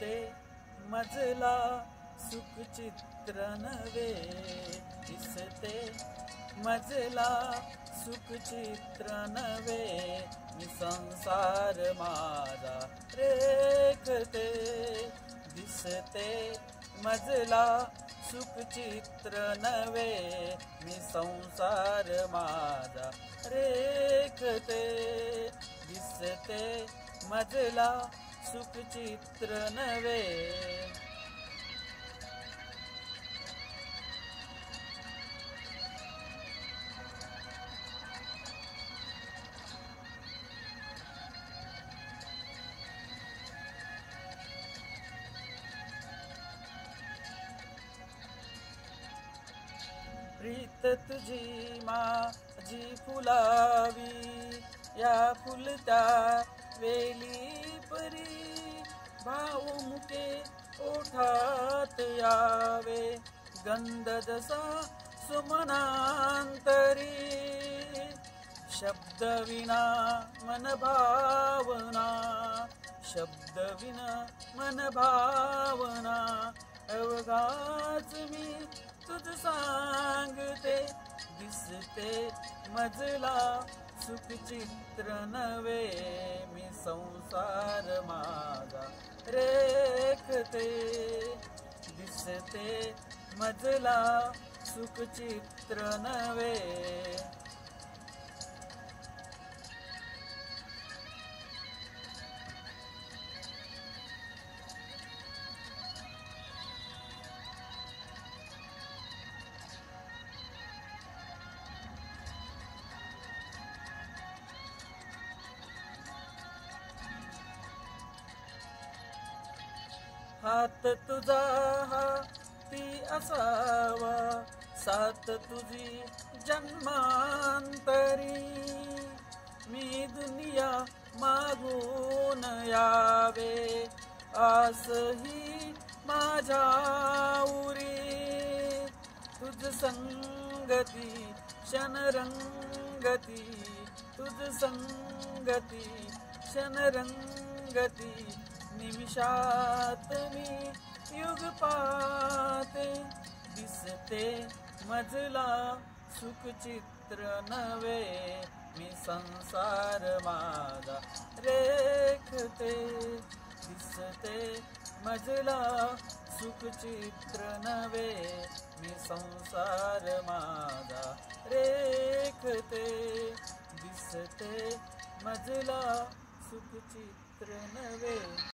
दिसते मजला सुखचित्र नवे, दिसते मजला सुखचित्र नवे, मी संसार माझा रेखते. दिसते मजला सुखचित्र नवे, मी संसार माझा रेखते. दिसते मजला सुखचित्र नवे. प्रीत तुझी माझी फुलावी, या फुलत्या वेली परी, भावमुखे ओठात यावे, गंध जसा सुमनांतरी. शब्द विना मन भावना, शब्द विना मन भावना, अवघाच मी तुझ सांगते. दिसते मजला सुखचित्र नवे, मी संसार माझा रेखते. दिसते मजला सुखचित्र नवे. हात तुझा हाती असावा, साथ तुझी जन्मांतरी, मी दुनिया मागून यावे, आस ही माझ्या उरी. तुझ संगती क्षणरंगती, तुझ संगती क्षणरंगती, निमिषात मी युग पाहते. दिसते मजला सुखचित्र नवे, मी संसार माझा रेखते. दिसते मजला सुखचित्र नवे, मी संसार माझा रेखते. दिसते मजला सुखचित्र नवे.